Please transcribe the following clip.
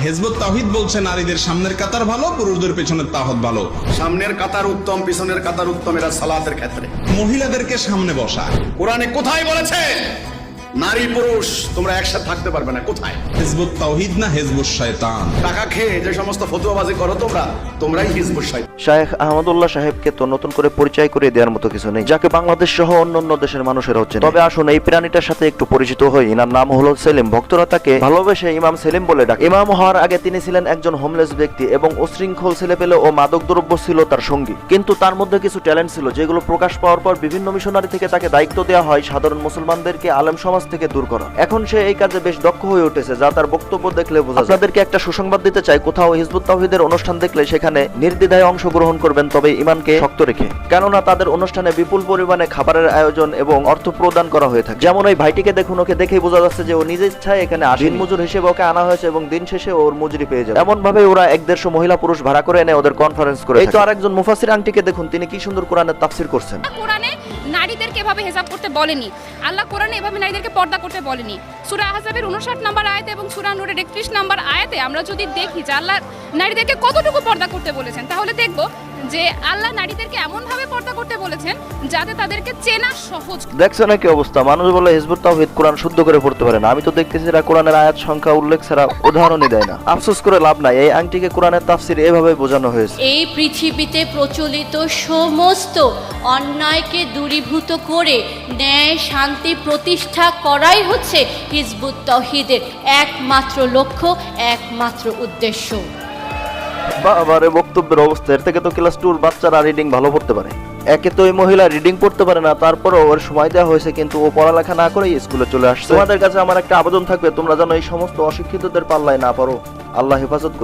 Hizb ut তাওহীদ বলছে নারীদের সামনের কাতার ভালো, পুরুষদের পেছনের তাহত ভালো। সামনের কাতার উত্তম, পিছনের কাতার উত্তম, এরা সালাতের ক্ষেত্রে। মহিলাদেরকে সামনে বসা। কোরআনে কোথায় বলেছে নারী পুরুষ তোমরা একসাথে থাকতে পারবে না? কোথায়? হিজবুত তাওহীদ না হিজবুশ শয়তান? টাকা খেয়ে যে সমস্ত ফতুয়াবাজি করো তোমরাই হিজবুশ শয়তান। শায়েখ আহমদুল্লাহ সাহেবকে তো নতুন করে পরিচয় করিয়ে দেওয়ার মতো কিছু নেই, যাকে বাংলাদেশ সহ অন্যান্য দেশের মানুষেরা হচ্ছে। তবে আসুন এই প্রাণীটার সাথে একটু পরিচিত হই। এনার নাম হলো সেলিম। ভক্তরা তাকে ভালোবেসে ইমাম সেলিম বলে ডাকে। ইমাম হওয়ার আগে তিনি ছিলেন একজন হোমলেস ব্যক্তি এবং উশৃঙ্খল ছেলেপেলে ও মাদকদ্রব্য ছিল তার সঙ্গী। কিন্তু তার মধ্যে কিছু ট্যালেন্ট ছিল যেগুলো প্রকাশ পাওয়ার পর বিভিন্ন মিশনারি থেকে তাকে দায়িত্ব দেওয়া হয় সাধারণ মুসলমানদেরকে আলেম সমাজ থেকে দূর করা। এখন সে এই কাজে বেশ দক্ষ হয়ে উঠেছে, যা তার বক্তব্য দেখলে বোঝা যায়। আপনাদেরকে একটা সুসংবাদ দিতে চাই, কোথাও হিজবুত তাওহীদের অনুষ্ঠান দেখলে সেখানে নির্দ্বিধায় অংশগ্রহণ করবেন, তবে ইমানকে শক্ত রেখে। কেননা তাদের অনুষ্ঠানে বিপুল পরিমাণে খাবারের আয়োজন এবং অর্থ প্রদান করা হয়ে থাকে। যেমন ওই ভাইটিকে দেখুন, ওকে দেখেই বোঝা যাচ্ছে যে ও নিজের ইচ্ছায় এখানে দিন মজুর হিসেবে ওকে আনা হয়েছে এবং দিন শেষে ওর মজুরি পেয়ে যাবে। এমন ভাবে ওরা 150 মহিলা পুরুষ ভাড়া করে এনে ওদের কনফারেন্স করে। এই তো আরেকজন মুফাসসির আন্টিকে দেখুন, তিনি কি সুন্দর কোরআনের তাফসীর করছেন। কোরআনে নারীদেরকে এভাবে হিজাব করতে বলেনি, আল্লাহ কোরআনে এভাবে নারীদেরকে পর্দা করতে বলেনি। সূরা আহজাবের 59 নম্বর আয়াতে এবং সূরা নূরের 31 নম্বর আয়াতে আমরা যদি দেখি যে আল্লাহ নারীদেরকে কতটুকু পর্দা করতে বলেছেন, তাহলে দেখব যে আল্লাহ নারীদেরকে এমন ভাবে পর্দা করতে বলেছেন যাতে তাদেরকে চেনা সহজ। দেখছেন কি অবস্থা? মানুষ বলে হিজবুত তাওহীদ কোরআন শুদ্ধ করে পড়তে পারে না। আমি তো দেখতেছি এরা কোরআনের আয়াত সংখ্যা উল্লেখ ছাড়া উদাহরণই দেয় না। আফসোস করে লাভ নাই, এই আংটিকে কোরআনের তাফসীর এভাবে বোঝানো হয়েছে। এই পৃথিবীতে প্রচলিত সমস্ত অন্যায়কে দূরীভূত করে ন্যায় শান্তি প্রতিষ্ঠা করাই হচ্ছে হিজবুত তাওহীদের একমাত্র লক্ষ্য, একমাত্র উদ্দেশ্য। বাবারে বক্তব্যের অবস্থা, এর থেকে তো ক্লাস 2 বাচ্চারা রিডিং ভালো পড়তে পারে। একে তো ওই মহিলা রিডিং পড়তে পারে না, তারপরও ওর সময় দেওয়া হয়েছে, কিন্তু ও পড়ালেখা না করেই স্কুলে চলে আসছে। তোমাদের কাছে আমার একটা আবেদন থাকবে, তোমরা যেন এই সমস্ত অশিক্ষিতদের পাল্লায় না পড়ো। আল্লাহ হেফাজত করুন।